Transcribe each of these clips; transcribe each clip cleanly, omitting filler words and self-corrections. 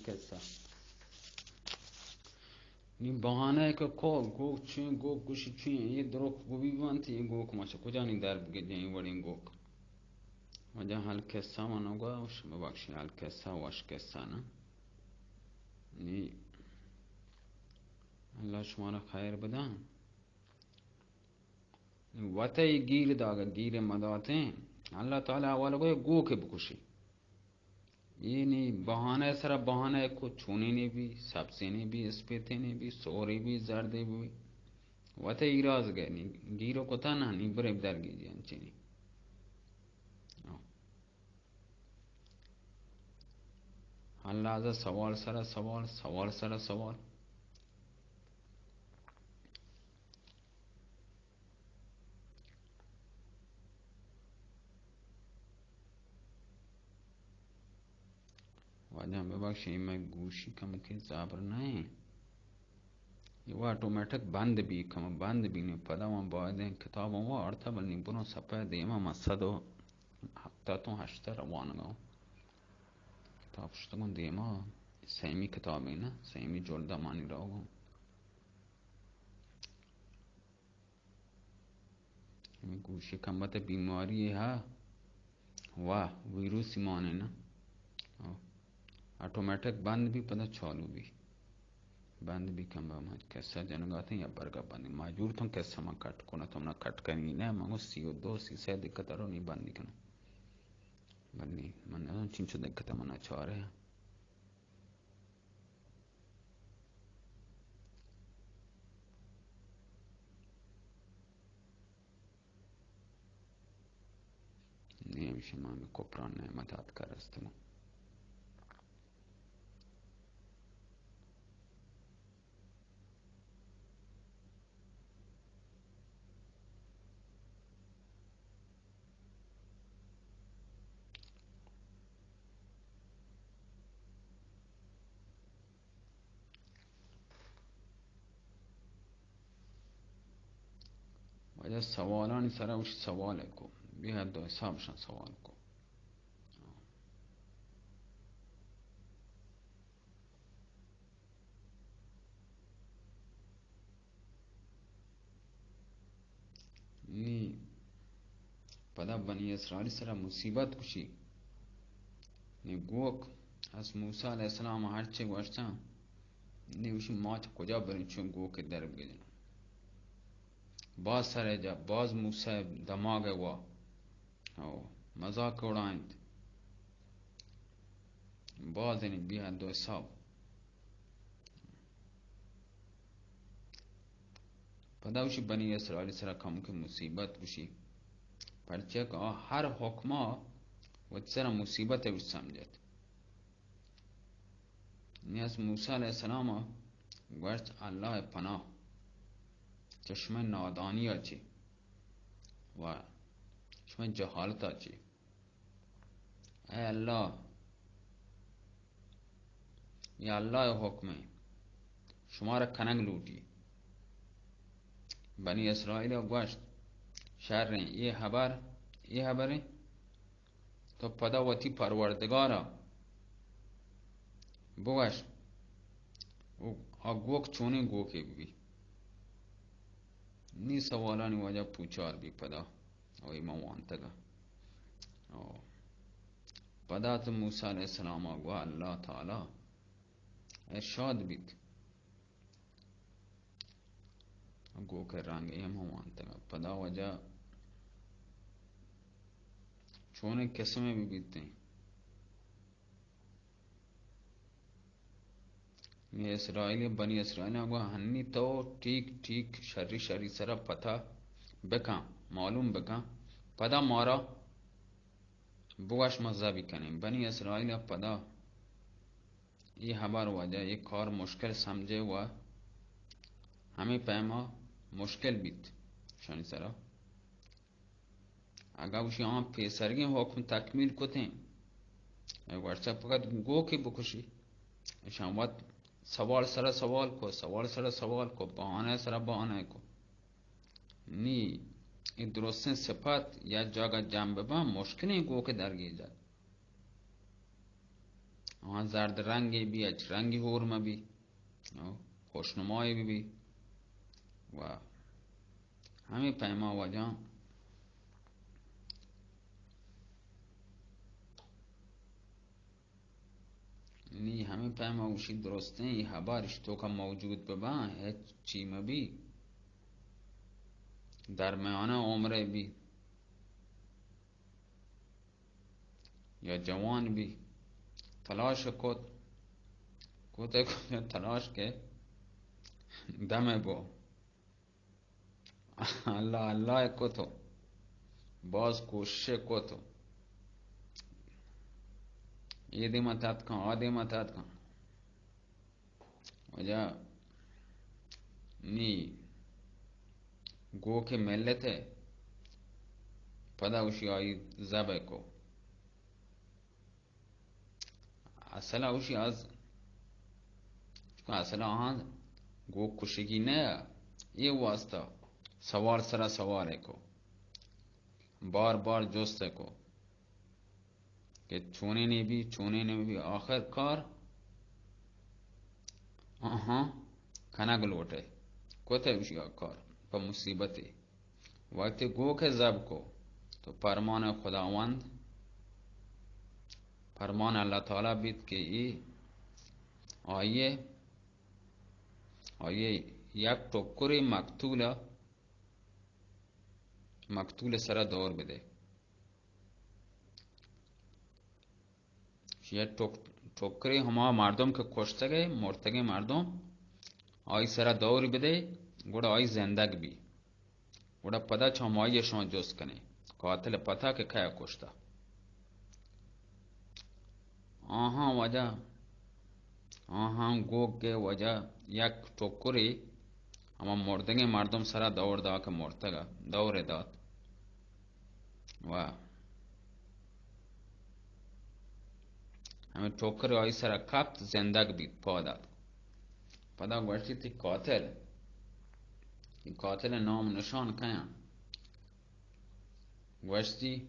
کسا نی بهانه که گو چین گو گوشی چین یه دروک گو بیوانتی یه گو کماشه کجا نی در بگه جایی وڑین گو وجه حال کسا منو گو وش ببخشی حال کسا وش کسا نه نی اللہ شما را خیر بدن وطه گیر داگه گیر مداته اللہ تعالی اول گو که بکشی یہ نہیں بہانے سر بہانے کو چونی نہیں بھی سبزی نہیں بھی اسپیتے نہیں بھی سوری بھی زردی بھی وطے ایراز گئے نہیں گیرو کو تا نا نہیں برے بدر گی جی انچینی اللہ ازا سوال سر سوال سوال سر سوال وجہ ببخشی میں گوشی کم کی زابر نہیں یہ وہ آٹومیٹک بند بھی کم بند بھی نہیں پدا وہاں باید کتابوں وہ آرتا بلنی برو سپا دیما مصدو ہفتہ تو ہشتہ روانگاں کتاب شتگون دیما سیمی کتابی نا سیمی جلدہ مانی رہو گوشی کمبت بیماری ہے واہ ویروسی مانے نا آٹومیٹک بند بھی پتہ چالو بھی بند بھی کم با کیسا جنگاتے ہیں یا برگا بند ماجور تم کیسا میں کٹ کو نا تم نا کٹ کرنی نا مانگو 32 سے دقت رو نہیں بند کنا بندی من نہ چنچو دقت منا چاہ رہے ہیں نیم شما میں کپران نعمتات کا رستمو وجہ سوالانی سرا وش سوال کو بیہر دو حساب شان سوال کو نی پدا بنی اسرائیل سرا مصیبت کشی نی گوک از موسیٰ علیہ السلام ہرچے گوشتا نی وشی مات کجا برین چون گوک در بگیدن باز سر جا باز موسیٰ دماغ ہوا مذاق اڑائند باز یعنی بیہ دو حساب پدا وشی بنی اسرائیل سرا کم کے مصیبت کشی پرچہ کہ ہر حکمہ وچ سرا مصیبت ہے وچ سمجھت نیاز موسیٰ علیہ السلام گوشت اللہ پناہ چشم نادانی اچھی و چشم جہالت اچھی اے اللہ یا اللہ حکم ہے شمارا کننگ لوٹی بنی اسرائیل گوشت شہر رہیں یہ خبر ہے تو پدا وتی پروردگارا بوش گوک چونے گوکے بھی نی سوالانی وجہ پوچھار بھی پدا وہی موانتا گا پدا تو موسیٰ علیہ السلام گو اللہ تعالی ارشاد بیت گو کر رنگ یہ موانتا گا پدا وجہ چونے قسمیں بھی بیتے ہیں یہ اسرائیل بنی اسرائیل کو ہنی تو ٹھیک شری سرا پتہ بکاں معلوم بکاں پدا مارا بوش مزہ بھی کنے بنی اسرائیل پدا یہ خبر وجہ یہ کار مشکل سمجھے ہوا ہمیں پیما مشکل بیت شانی سرا اگر وشی آن پیسرگی حکم تکمیل کو تھیں ورچہ فقط گو کی بکشی شان وقت سوال سر سوال کو بہانے سر بہانے کو نی این درستین صفت یا جاگا جنب با مشکلی گو که درگیر جد آن زرد رنگی بی، اچ رنگی هورم بی، خوشنمایی بی و همین پیما وجه نی همین پیما اوشی درسته ای حبارش تو که موجود ببن هیچ چی مبی در میانه عمره بی یا جوان بی تلاش کد تلاش که دمه بو الله الله کتو باز کوشش کتو ایدی متت کن آدی متت کن وجا نی گو که ملت پدا اوشی آئی زبه کو اصلا اوشی از اصلا آهان گو کشگی نه یہ واسطہ سوار سرا سواره کو بار بار جسته کو که چونه نبی آخر کار آها کنگ لوٹے کوتے اوشی کار پا مصیبتی وقتی گو که زب کو تو فرمان خداوند فرمان اللہ تعالی بیت که ای آیه یک ٹوکری مقتول سر دور بده یه ٹوکری همه مردم که کشتگه مرتگه مردم آی سر دور بده گوڑا آی زندگ بی گوڑا پدا چهم آیه شما جست کنه قاتل پتا که که کشتا آها وجه آها گوگ که وجه یک ٹوکری اما مردگه مردم سر دور دا که مرتگه دور داد و همه ٹوکری آی سر کپت زندگ بید پدا گوشتی تی قاتل نام نشان کیا گوشتی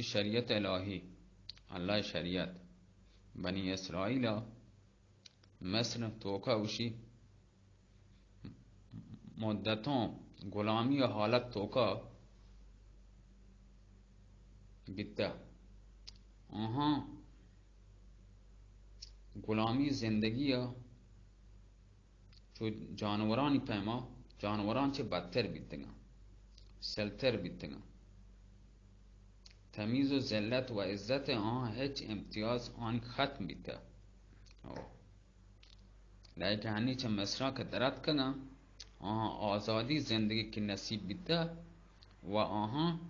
شریعت الهی اللہ شریعت بنی اسرائیل مصر توکا اوشی مدتوں غلامی و حالت توکا بیتا آها غلامی زندگی چو جانورانی پیما جانوران چه بدتر بیتگا سلتر بیتگا تمیز و ذلت و عزت آن هیچ امتیاز آن ختم بیتا لیکن هنی چه مصرا که درد کنا آن آزادی زندگی که نصیب بیتا و آن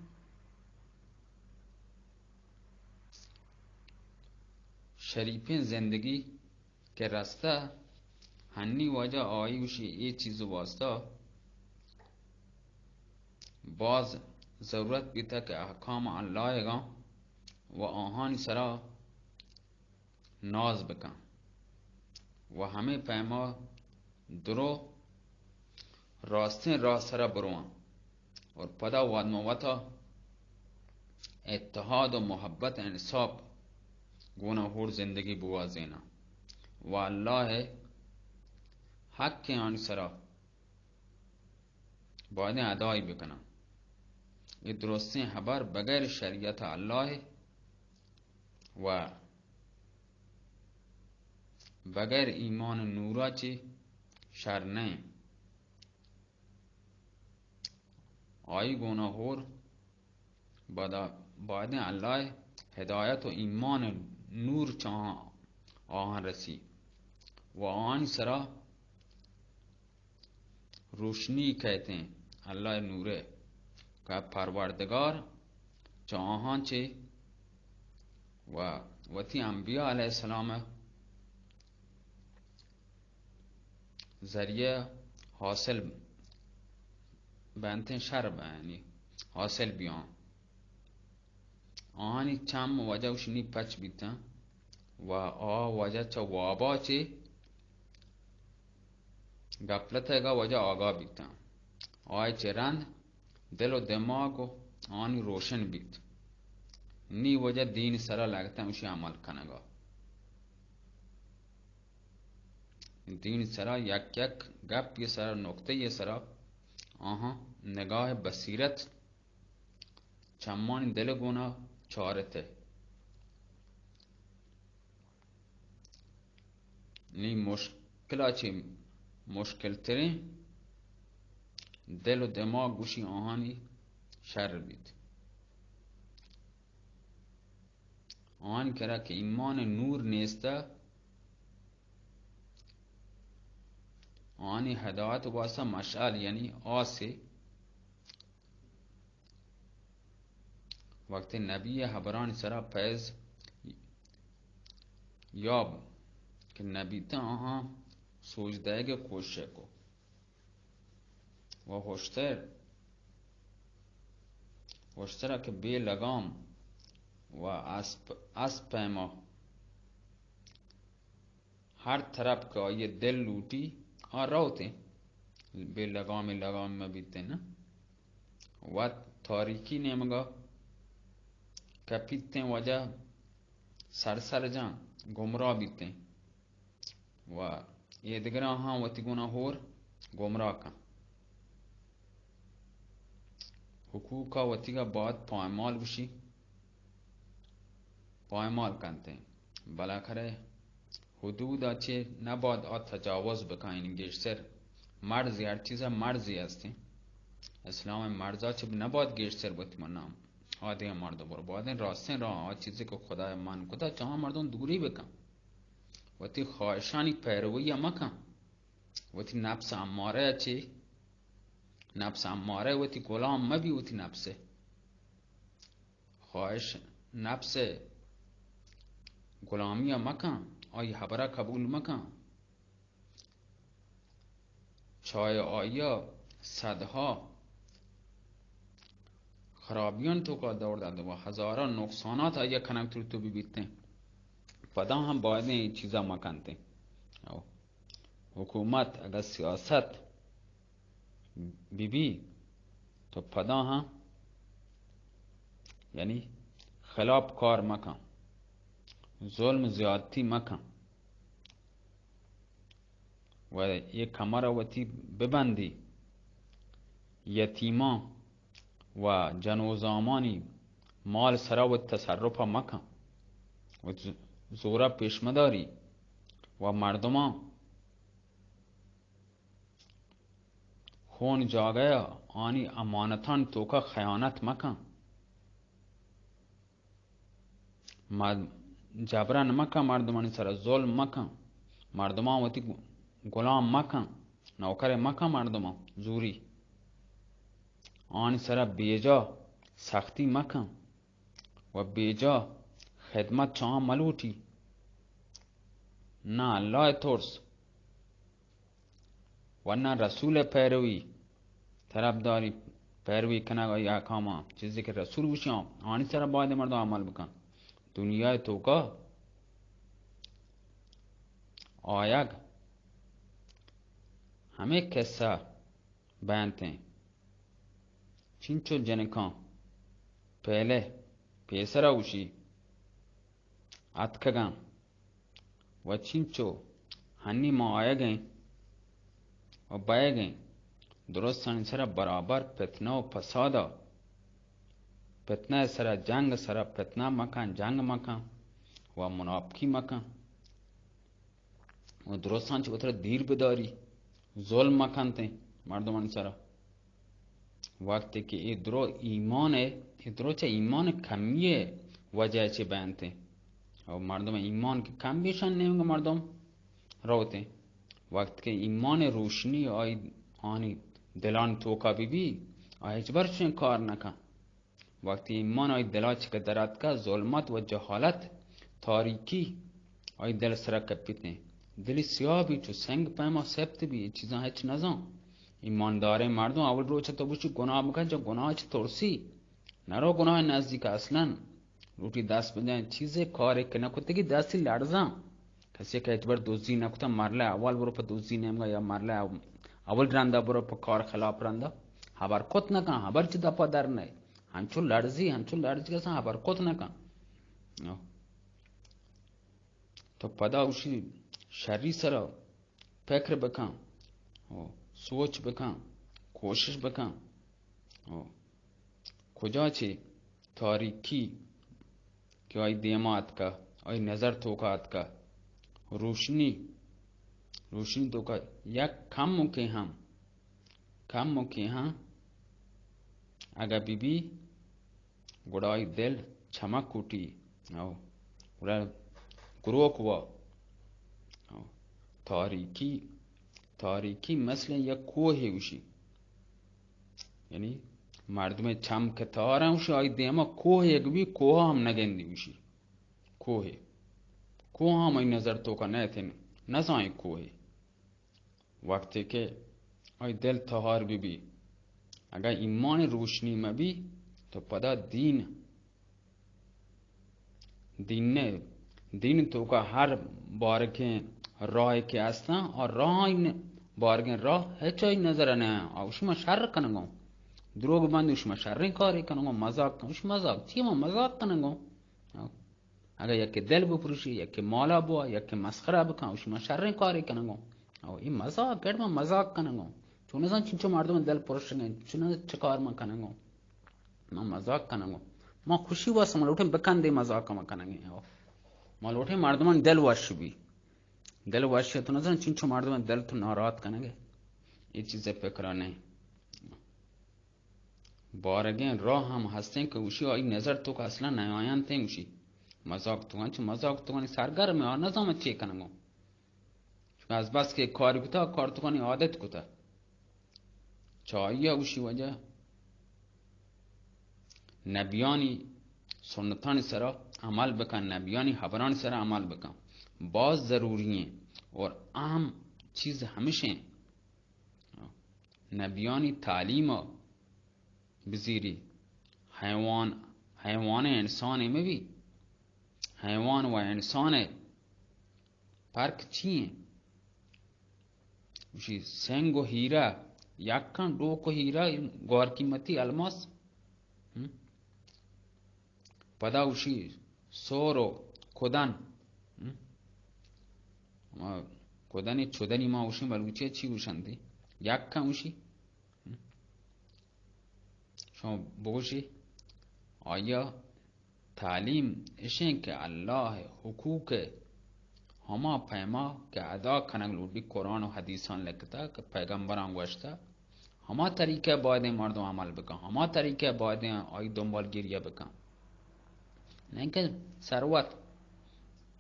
شریفین زندگی که رسته هنی وجه آیوشی ای چیزو واسطه باز ضرورت بیتا که احکام الله گا و آهانی سرا ناز بکن و همه پیما درو راستین راه سرا بروان اور پدا وادموتا اتحاد و محبت انصاب گونا هور زندگی بوازینا و الله حق آنی سرا باید ادای بکنن یہ درستی خبر بغیر شریعت الله و بغیر ایمان نورا چی شر نہیں آئی گونا هور باید الله هدایت و ایمان نور چاہاں آہاں رسی و آن سرا روشنی کہتے ہیں اللہ نورے کا پروردگار چاہاں چے و وتی انبیاء علیہ السلام ذریعہ حاصل بنتے شر یعنی حاصل بیان آنی چم وجه وشنی پچ بیتا و وجه چا وابا چه گفلت گا وجه آگا بیتا آی چه رند دل و دماغ و آنی روشن بیت نی وجه دین سرا لگتا اوشی عمل کنگا. دین سرا یک یک گپ یه سرا نکته یه سرا نگاه بصیرت چمان دل گونا چارته. نی مشکل چی مشکل ترین دل و دماغ گوشی آهانی شر بید. آن کرا که ایمان نور نیسته آنی هدایت واسه مشعل یعنی آسی. وقتی نبی حبران سرا پیز یاب که نبی تا سوجده که کوشه کو و هشتر که بی لگام و اسب ما هر طرف که آیه دل لوٹی روتے بے لگام میں بیتے نا و تاریکی نمگا کپیتے وجہ سر جان گمراہ بیتے و یہ دگرہ وتی گنا ہور گمراہ کا حقوقا وتی کا بعد پائمال بشی پایمال کنتے بالاخره حدود چه نباید تجاوز بکنین. گشتر مرزی هر چیز مرزی هستی. اسلام مرزا چه نباید گشتر بودی من نام آده مرد برو باید این راستین را آ چیزی که خدای من کتا چه مردون دوری بکن و تی خواهشانی پیروی مکن و تی نفس اماره چه نفس اماره و تی غلام مبی و تی نفسه خواهش نفس غلامی مکن آی خبره قبول مکن. چای آیا صدها خرابیان تو کا دور داده و هزاران نقصانات آیا کنک تو بیبیتے پدا هم باید این چیزا مکنتے. حکومت اگر سیاست بی تو پدا هم یعنی خلاف کار مکن ظلم زیادتی مکن و یک کمر وتی ببندی یتیما و جنوزامانی مال سرا و تصرف مکن و زورا پیش مداری و مردمان خون جاگه آنی امانتان توکا خیانت مکن جبران مکن مردمانی سر ظلم مکن مردمان وتی غلام مکن نوکر مکن مردمان زوری آن سر بیجا سختی مکن و بیجا خدمت چاه ملوٹی نه اللہ ترس و نه رسول پیروی طرف داری پیروی کنگا یا احکاما چیزی که رسول بشیم آنی سر باید مردم عمل بکن. دنیای تو کا آیگ ہمیں قصہ بیانتے ہیں چنچو جنکان پہلے پیسرا اوشی اتکگان و چنچو ہنی ما آیا گئیں و بائے گئیں درست سر برابر فتنہ و فسادا فتنہ سر جنگ سر فتنہ مکان جنگ مکان و منافقی مکان و درستان چه بطور دیر بداری ظلم مکنتے مردمان سرا وقتی که ای درو ایمانه ای درو چه ایمان کمیه وجه چه بیانتے و مردم ایمان که کم بیشن نمیگه مردم روتے وقت که ایمان روشنی آنی دلان توکا بی هیچ برشن کار نکن. وقتی ایمان دلا چه درد که ظلمت و جهالت تاریکی دل سرا کپیتے دلی سیاه بی چو سنگ پیما سبت بی چیزاں هیچ نزان ایماندار مردم اول روچه تو بوشی گناه بکن چه گناه چه ترسی نرو گناه نزدیک اصلا روٹی دست بدن چیزه کاری که نکته که دستی لرزم کسی که اعتبار دوزی نکته مرله اول برو پا دوزی نمگا یا مرله اول رنده برو پا کار خلاف رنده خبر کت نکن خبر چی دپا در نه هنچو لرزی که اصلا حبرکت نکن. تو پدا اوشی شری سرا فکر بکن، سوچ بکن، کوشش بکن. کجا چی تاریکی که آی دیمات کا، آی نظر توکات کا، روشنی تو کا یک کم موقع هم اگر بی گڑای دل چمک کوٹی گڑا گروک وا. تاریکی مثل یک کوه وشی، یعنی مردم چم که تاره وشی آی دیما کوه یک بی کوه هم نگندی وشی. کوه هم ای نظر تو کا نیتن نزای کوه. وقتی که آی دل تهار بی اگر ایمان روشنی مبی تو پدا دین تو کا هر بارکه راه که هستن اور راه بارگن راه هیچای نظر نه. اوشما شر کنگو دروغ بند، اوشما شر کاری کنگو، مزاق تیما مزاق کنگو. اگر یکی دل بپروشی، یکی مالا بوا، یکی مسخره بکن، اوشما شر کاری کنگو. این مزاق گرد ما مزاق کنگو. چون ازان چینچو مردم دل پرشنگن چون چه کار ما کنگو؟ ما مزاق کنگو. ما خوشی واسه ما لوٹیم بکنده مزاق ما کنگی. ما لوٹیم مردمان دل واشی تو نظرن چینچو مردمان دل تو ناراحت کنگه. یہ چیزیں فکرہ نہیں. بارگین راه هم هستن که اوشی آئی نظر تو که اصلا نیایان تین اوشی مزاق تو کنی سرگرم ها نظام چی کنگو. چون از بس که کاری کتا کار تو کنی عادت کتا چایی اوشی وجه نبیانی سنتانی سرا عمل بکن، نبیانی حبرانی سرا عمل بکن. باز ضروریه اور اهم چیز ہمیشہ نبیانی تعلیم بزیری. حیوان انسانی میں بھی حیوان و انسان فرق چیئے؟ وشی سنگ و ہیرا یکن دو کو ہیرا گور قیمتی الماس پدا وشی سور و کدنی چودنی ما وشی ملوچه چی وشنده یکن وشی شما بگوشی آیا تعلیم اشین که الله حقوق ہما پیما که ادا کنگ لوٹی قرآن و حدیثان لکتا که پیغمبران گوشتا ہما طریقه باید مردم عمل بکن، ہما طریقه باید آئی دنبال گیریه بکن. نہیں که ثروت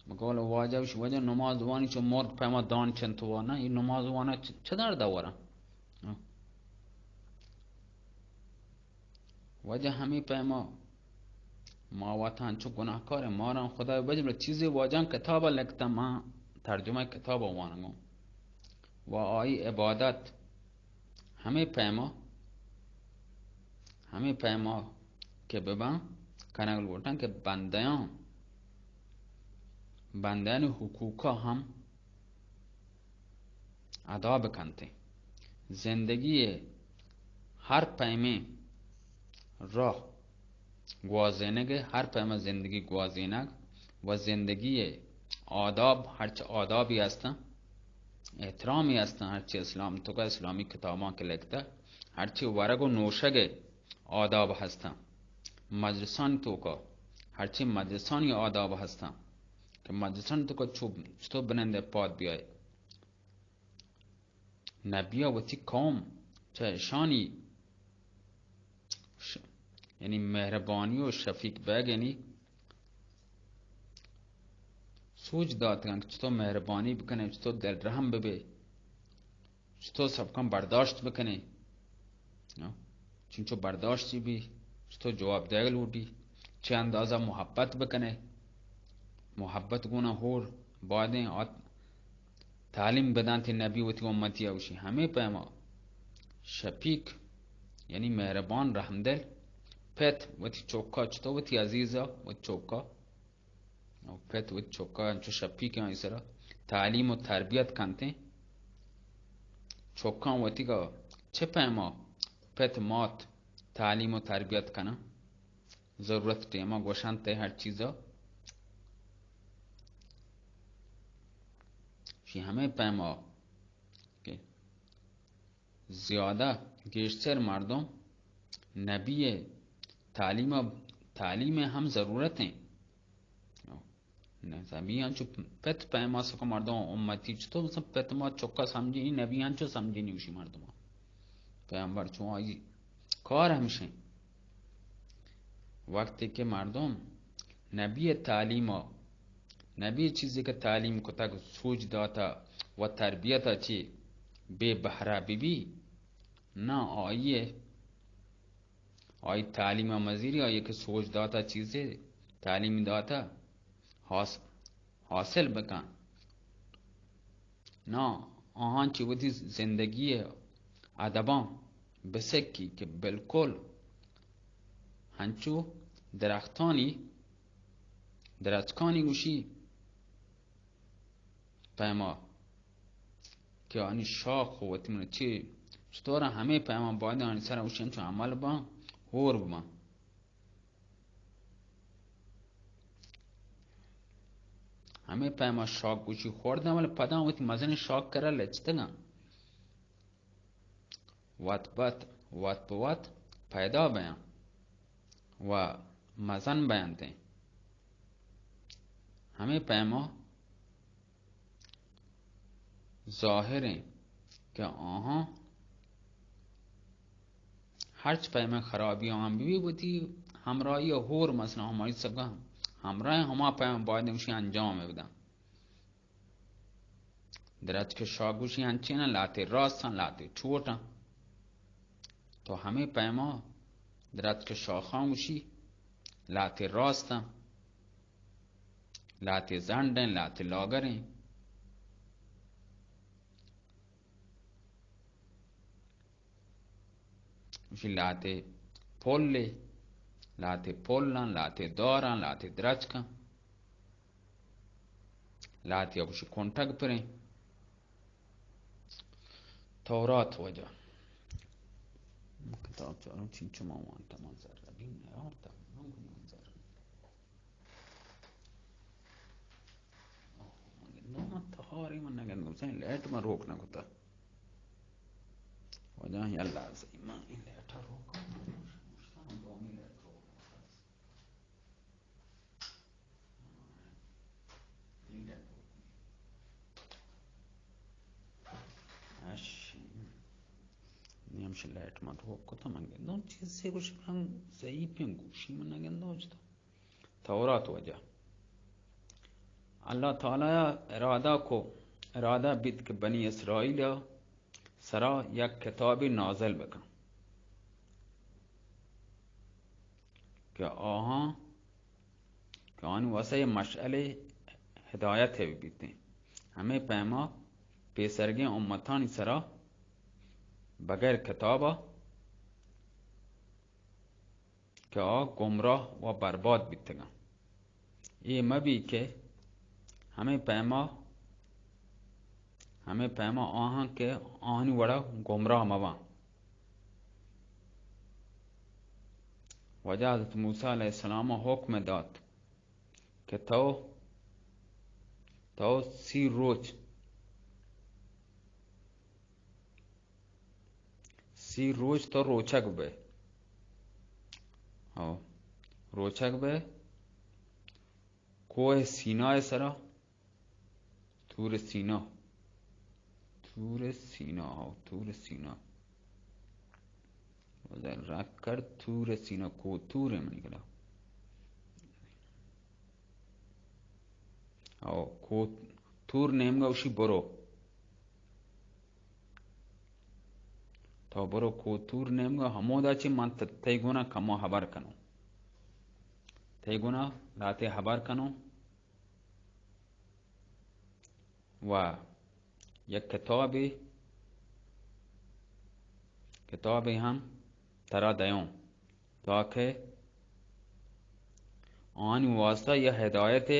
بقول واجبش وجه نماز وانی چو مرد پیما دان چند تو وانا این نماز وانا چه در دوارا وجه همی پیما ما وطن چو گناهکار ما را خدا بجبر چیزی واجان کتاب لکتا ما ترجمه کتاب وانگو و آئی عبادت همه پیما که ببن کنگل گوٹن که بندیان حقوقا هم ادا بکنته. زندگی هر پیمه راه گوازینگه، هر پیمه زندگی گوازینگ و زندگی آداب هرچه آدابی هستن احترامی هستن هرچی اسلام تو که اسلامی کتابان که لکته هرچی ورگ و نوشگ آداب هستن. مجلسان تو که هرچی مجلسانی آداب هستن که مجلسان تو که چطور بننده پاد بیای. نبیا و تی قوم چه شانی یعنی مهربانی و شفیق بگ یعنی سوچ دادگان که چطور مهربانی بکنه، چطور دل رحم ببه، چطور سبکان برداشت بکنه، چون برداشتی بی چطور جواب دیگه لوٹی، چه اندازه محبت بکنه. محبت گونه هور باید تعلیم بدن تی نبی و تی امتی اوشی همه پیما شفیق یعنی مهربان رحمدل پت و تی چوکا چطور و تی عزیزا و چوکا پت و چوکا انچو شفیق یعنی سرا تعلیم و تربیت کنته چوکا و تی که چه پیما پت مات تعلیم و تربیت کنه ضرورت ٹیما گوشان تے ہر چیزا شی همه پیما که زیاده گیشتر مردم نبی تعلیم هم ضرورت ہیں نبی هنچو پت پیما سکو مردم امتی چطور مثلا پت ما چکا سمجھینی نبی هنچو سمجھینی اوشی مردم پیامبر چون آئی کار همیشه وقتی که مردم نبی تعلیم نبی چیزی که تعلیم کتا سوچ داتا و تربیتا چی بے بہرا بی نا آئیے آئی تعلیم مزیری آئیے که سوچ داتا چیزی تعلیم داتا حاصل بکن نا آهان چی ودی زندگی ادبان بسکی که بالکل هنچو درختانی گوشی پیما که آنی شاخ و وطمونه چطور همه پیما باید آنی سر اوشی هنچو عمل با هور با همه پیما شاک گوشی خوردن ولی پدا وقتی مزن شاک کرا لچتگن وات پیدا بیان و مزن بیان دیں همه پیما ظاهر ہیں کہ آہاں ہرچ پیما خرابی آہاں بھی ہوتی ہمراہی ہور مثلا ہماری سب کا ہمراہ ہما پیما باید نوشی انجام بدن درچ که شاگوشی هنچی نه لاته راستن لاته چوتن تو همه پیما درچ که شاخانگوشی لاته راستن لاته زندن لاته لاغرن وشی لاته پله لاته پلن لاته دارن لاته درچکن لاته وشی کنتگ پرن تورات وجه کتاب چارم چین چما وانتا منظر ربیم نیارتا منظر نوم تهاری من نگن گوزن لیت من روک نگوتا وجه یلا زی من این لیت روک مشتان دومی لیت روک این لیت روک نیمش لیت من روک کتا من گندم چیزی گوش من ضعیفیم گوشی من نگندم جدا تورات وجه اللہ تعالی ارادہ بیت که بنی اسرائیل سرا یک کتاب نازل بکن که آن واسه مشعل هدایت بیتیں همه پیما پیسرگی امتانی سرا بغیر کتابا که گمراه و برباد بیتگن ای مبی که همه پیما آهان که آهانی وڑا گمراه موان وجه حضرت موسیٰ علیہ السلام حکم داد که تو 30 روز تو روچک به کوه سینا سرا تور سینا وزر رک کرد تور سینا کو توره منی کلا او کو تور نیمگا اوشی برو تا برو کو تور نیمگا همودا چی من تیگونا کما حبر کنو تیگونا لاته حبر کنو و یک کتابی هم ترا دیون تاکہ آن واسطہ یا ہدایت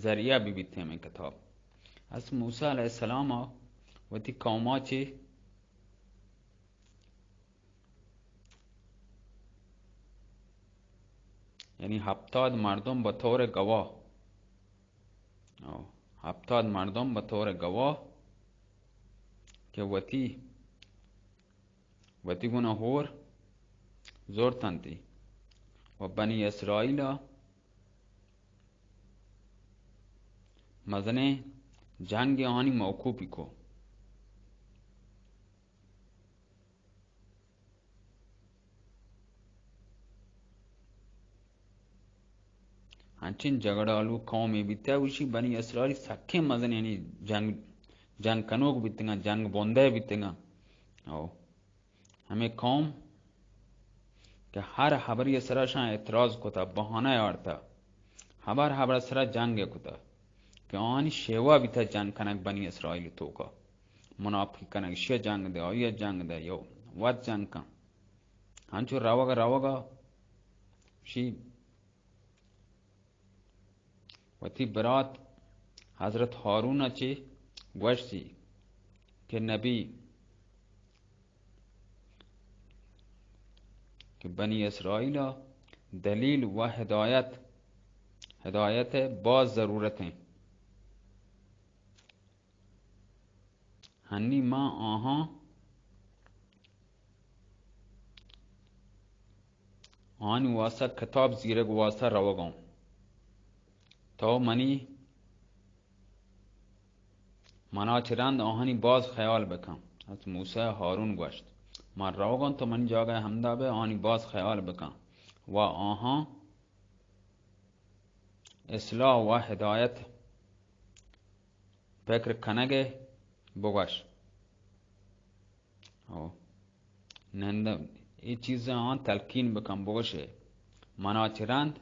ذریعہ بھی بیتے میں کتاب از موسیٰ علیہ السلام و تی قوما چی یعنی 70 مردم به طور گواه، 70 مردم به طور گواه که وتی گونه هور زور تنتی و بنی اسرائیل مزنه جنگ آنی موقوفی کو. هنچین جگڑالو قومی بیتا وشی بنی اسرائیل سکه مزن یعنی جنگ کنوک بیتنگا، جنگ بونده بیتنگا. همه قوم که هر خبری سرشان اعتراض کتا، بهانه آرتا، خبر سر جنگ کتا که آنی شیوا بیتا جنگ کنک بنی اسرائیل توکا منافقی کنک شیع جنگ ده آیا جنگ ده یو ود جنگ کن. هنچو روگا شی وتی برات حضرت هارون چی گوشتی که نبی که بنی اسرائیل دلیل و هدایت باز ضرورت ہیں. ہنی ماں آہاں آنی واسطہ کتاب زیرگ واسطہ روگاں تو منا چرند آهانی باز خیال بکن. از موسی هارون گوشت من روگان تو من جاگه همدا به آهانی باز خیال بکن و آها اصلاح و هدایت فکر کنگه بگوش. ننده ای چیز آن تلقین بکن بگوشه منا چرند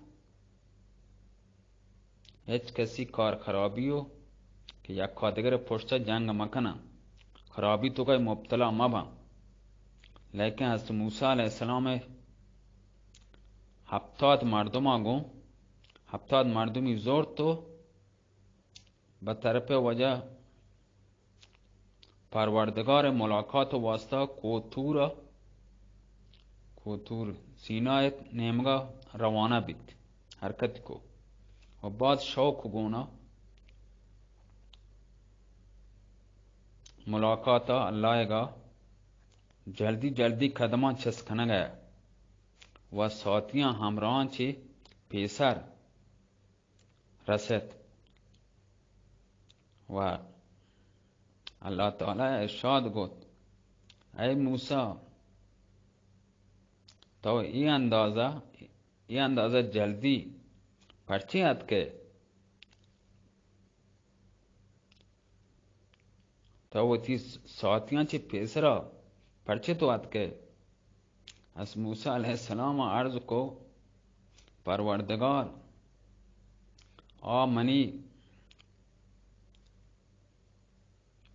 هیچ کسی کار خرابیو که یک کادگر پشت جنگ مکنه خرابی تو که مبتلا مبا. لیکن حضرت موسی علیہ السلام 70 مردم آگو 70 مردمی زور تو به طرف وجه پروردگار ملاقات واسطه کوتور سینای نیمگا روانه بیت حرکت کو و بعد شوق گونا ملاقات اللہ گا جلدی قدمان چسکنه گیا و ساتیاں همراهان چی پیسر رسد و اللہ تعالی ارشاد گفت ای موسی تو ای اندازه جلدی پرچی هست که تو وتی ساتیاں چی پیسرا پرچی تو هست که از موسی علیہ السلام عرض کو پروردگار منی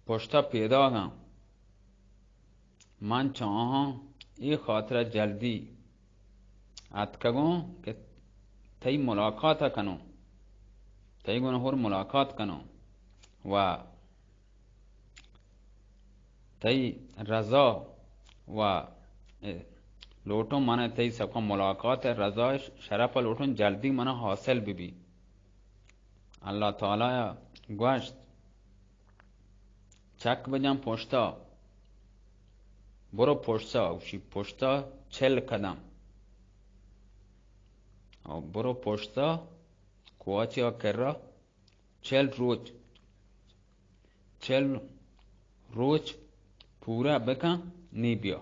پشتا پیدا گم من چاہاں ای خاطر جلدی اتکگوں کہ تی ملاقات کنو تی گنہور ملاقات کنو و تی رضا و لوٹوں مانا تی سب کا ملاقات رضا شرف لوٹوں جلدی مانا حاصل بھی. اللہ تعالی گوشت چک بجم پشتا برو پشتا وشی پشتا 40 قدم او برو پشتا کواچی ها کرا 40 روز پورا بکن نی بیا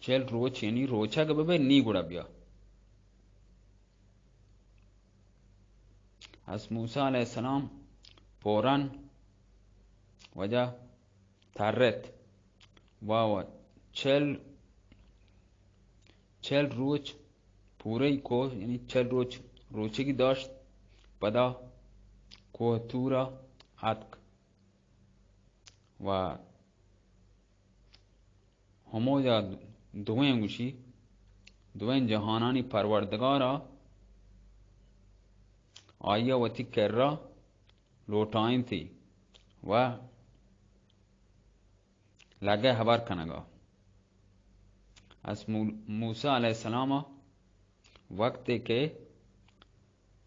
40 روز یعنی روچا که ببه نی گوڑا بیا. از موسی علیہ السلام پوران وجہ ترت و 40 روز پوره کو یعنی 40 روز روچگی داشت پدا کوه تورا اتک و همو جا دویں گوشی دویں جهانانی پروردگارا آیا وتی کرا لوٹائیں تھی و لگے خبر کنگا. از موسی علیہ السلام وقتی که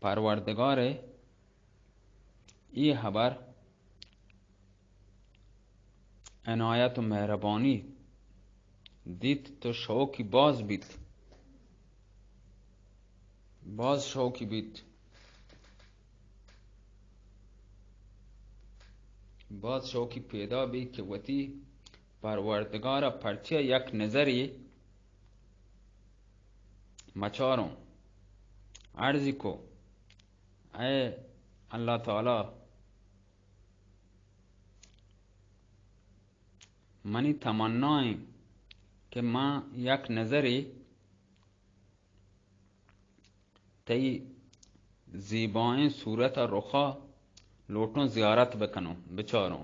پروردگار این خبر عنایت و مهربانی دید تو شوکی باز بید، باز شوکی بید، باز شوکی پیدا بید که وتی پروردگار پرچه یک نظری مچارم عرضی کو اے اللہ تعالی منی تمنای که ما یک نظری تی زیبائیں صورت رخا لوٹوں زیارت بکنوں بچاروں.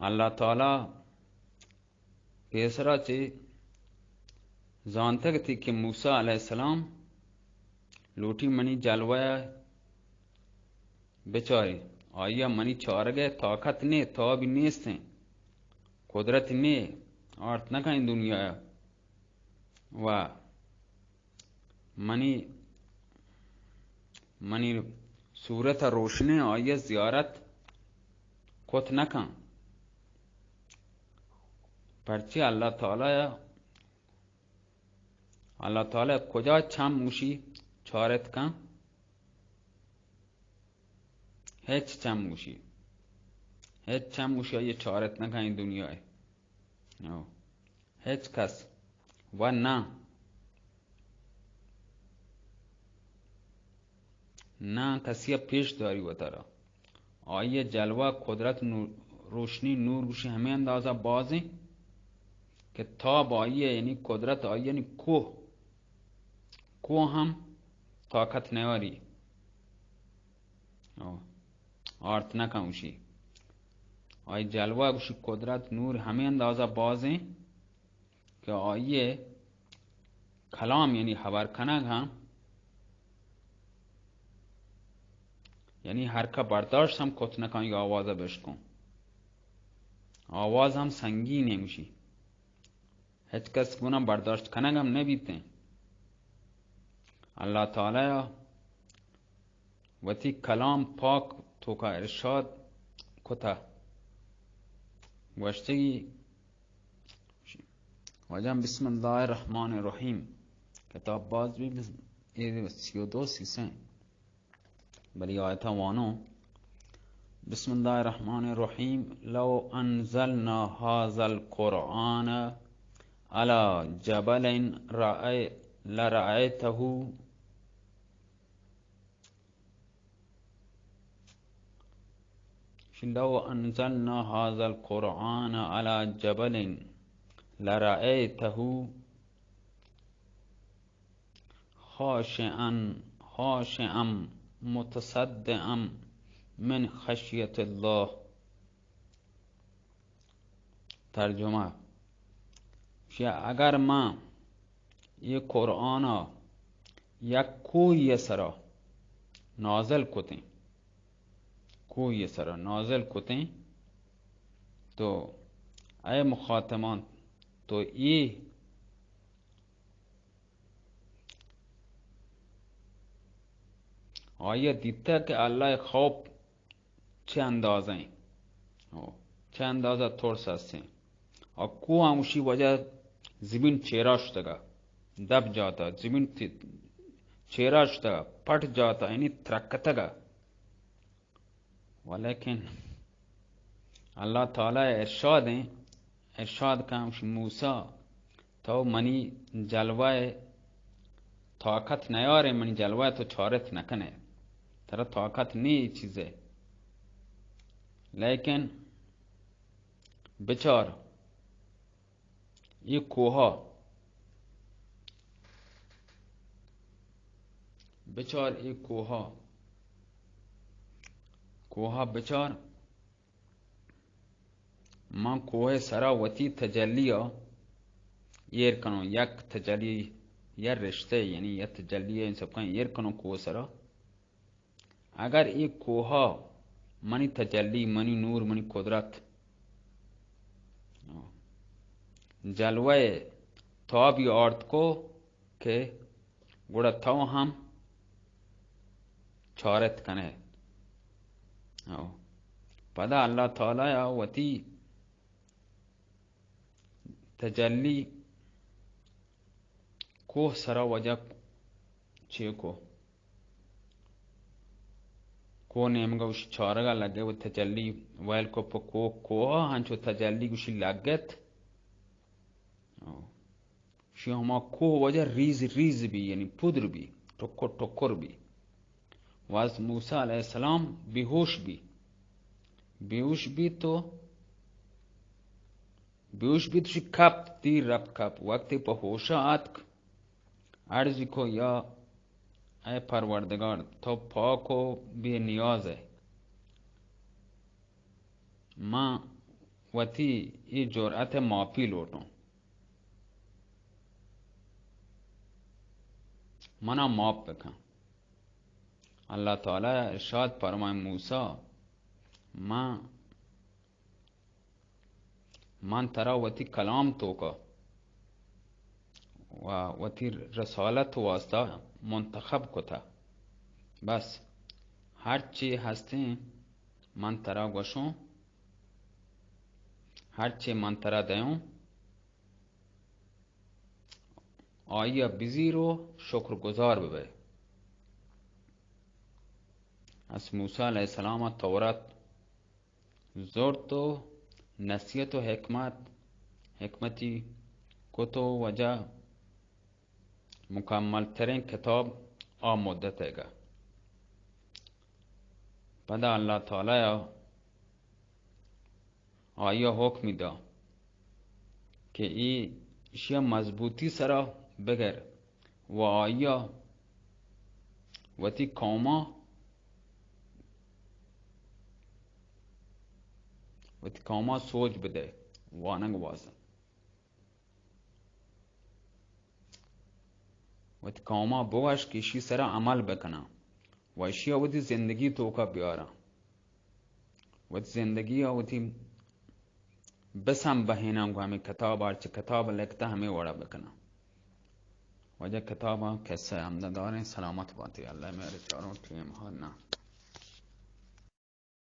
اللہ تعالی پیسرا چی زانتک تھی کہ موسیٰ علیہ السلام لوٹی منی جلوہ بچاری آیا منی چار گئے طاقت نے تو بھی نیستیں قدرت نے آرت نہ کہیں دنیا و منی صورت روشنے آیا زیارت کت نہ کہیں پرچی اللہ تعالی کجا چم موشی چارت کن هیچ چم موشی آیا چارت نہ کہیں دنیا هیچ کس و نه کسی پیش داری و ترا آیا جلوه قدرت روشنی نور گوشی همه اندازه بازی که تاب آیه یعنی قدرت آیه یعنی کوه هم طاقت نیاری آرت نکنوشی آیه جلوه گوشی قدرت نور همه اندازه بازی که آیه کلام یعنی خبر کنگ هم یعنی هر که برداشت هم کت نکن یا آوازه بشکن آواز هم سنگینه میشی هیچ کس گونه برداشت کنگ هم نبیتیں. اللہ تعالی وتی کلام پاک تو کا ارشاد کتا وشتگی وجم بسم اللہ الرحمن الرحیم کتاب باز بھی 32 بلی آیتا وانو بسم اللہ الرحمن الرحیم لو انزلنا هذا القرآن على جبل لرأيته لو انزلنا هذا القرآن على جبل لرأيته خاشعا متصدعا من خشیت الله. ترجمه اگر ما یہ قرآن یک کوئی سرا نازل کتیں تو اے مخاطمان تو یہ آیت دیتا کہ اللہ خوف چه اندازه ترس هستیں اور کو اسی وجہ زمین چیرا شدگا دب جاتا زمین چیرا شدگا پٹ جاتا یعنی ترکتگا ولیکن اللہ تعالی ارشاد کامش موسیٰ تو منی جلوہ طاقت نیارے منی جلوہ تو چارت نکنے ترا طاقت نہیں چیزے لیکن بچار یہ کوها بچار ما کوه سرا وتی تجلیہ یر کنو یک تجلی یا رشتے یعنی یا تجلیہ ان سب کا یر کنو کوه سرا اگر ایک کوها منی تجلی منی نور منی قدرت جلوه تابی آرد کو که गोड़ा थाओ हम चौरत कने आओ पदा अल्लाह ताला या वती तजल्ली कोह सरा वजह को नेमगा उस चौरगा लगे वो तजल्ली वैल को पको को हंचो तजल्ली उसी लागत शी हमा को वजह रीज भी यानी पुद्र भी टोकर भी वाज मूसा अलैहिस्सलाम बेहोश भी तो शी कप तीर रब कप वक्त पर होशा आत अर्ज को या ऐ परवरदिगार तो पाको भी नियाज है मां वती ये जुरअत माफी लोटो मना माफ बका अल्लाह ताला इरशाद फरमाए मूसा मन तरा वती कलाम तो का वती रसालत वास्ता मुंतखब को था बस हर चे हंसते मन तरा गशों हर चे मन तरा दयों आइया बिजी रो शुक्रगुजार बे अस मूसा अलैहिस्सलाम तौरात जोर तो नसीहत व हिकमती को तो वजह मुकम्मल तरीन किताब आ मुद्दत हैगा पदा अल्लाह ताला आया हुक्म दा कि इशिया मजबूती सरा बगैर व आया वती कौमा सोच बदे वानंग वासन वती कौमा बोश कि इशी सरा अमल बकना व इशिया वती जिंदगी तो का प्यारा वती जिंदगी वती बस हम बहना हमें किताब आर्च किताब लिखता हमें वड़ा बकना वजह किताब कैसे हमदार सलामत बातें अल्लाह मेरे चारों टीम हारना